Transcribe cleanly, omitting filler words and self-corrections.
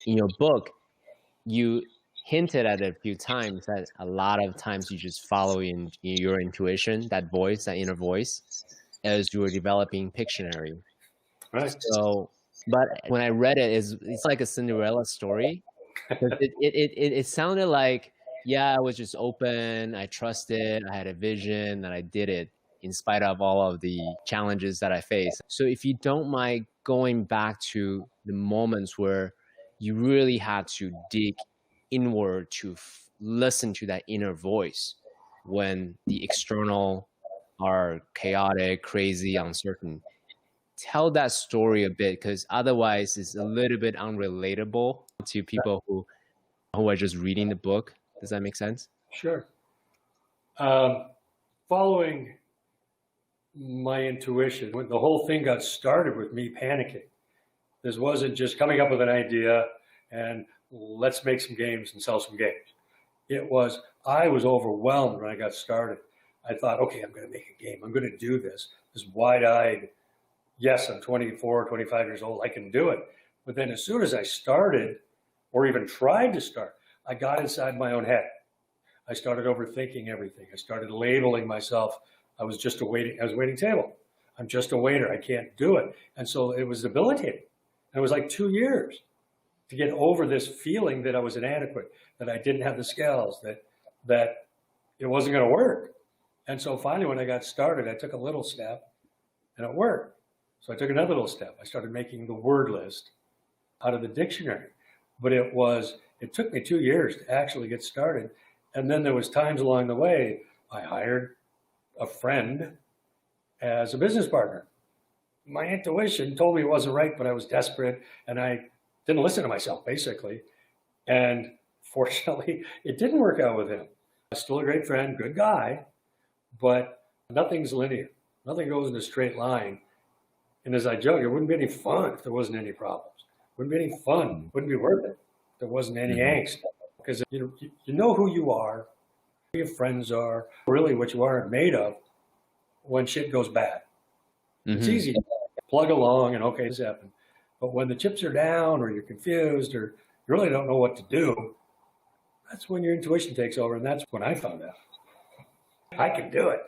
In your book, you hinted at it a few times that a lot of times you just follow in your intuition, that voice, that inner voice, as you were developing Pictionary. Right. So, but when I read it, it's like a Cinderella story. 'Cause it sounded like, yeah, I was just open, I trusted, I had a vision, and I did it in spite of all of the challenges that I faced. So if you don't mind going back to the moments where you really had to dig inward to listen to that inner voice when the external are chaotic, crazy, uncertain. Tell that story a bit, because otherwise it's a little bit unrelatable to people who are just reading the book. Does that make sense? Sure. Um, Following my intuition, when the whole thing got started with me panicking. This wasn't just coming up with an idea and let's make some games and sell some games. I was overwhelmed when I got started. I thought, okay, I'm going to make a game. I'm going to do this. This wide-eyed, yes, I'm 24, 25 years old. I can do it. But then as soon as I started, or even tried to start, I got inside my own head. I started overthinking everything. I started labeling myself. I was waiting table. I'm just a waiter. I can't do it. And so it was debilitating. And it was like 2 years to get over this feeling that I was inadequate, that I didn't have the skills, that it wasn't going to work. And so finally, when I got started, I took a little step and it worked. So I took another little step. I started making the word list out of the dictionary. But it took me 2 years to actually get started. And then there was times along the way, I hired a friend as a business partner. My intuition told me it wasn't right, but I was desperate and I didn't listen to myself, basically. And fortunately, it didn't work out with him. Still a great friend, good guy, but nothing's linear. Nothing goes in a straight line. And as I joke, it wouldn't be any fun if there wasn't any problems. It wouldn't be any fun. It wouldn't be worth it if there wasn't any angst. Because you know who you are, who your friends are, really what you are made of when shit goes bad. It's easy to plug along and, okay, this happened. But when the chips are down or you're confused or you really don't know what to do, that's when your intuition takes over. And that's when I found out I can do it.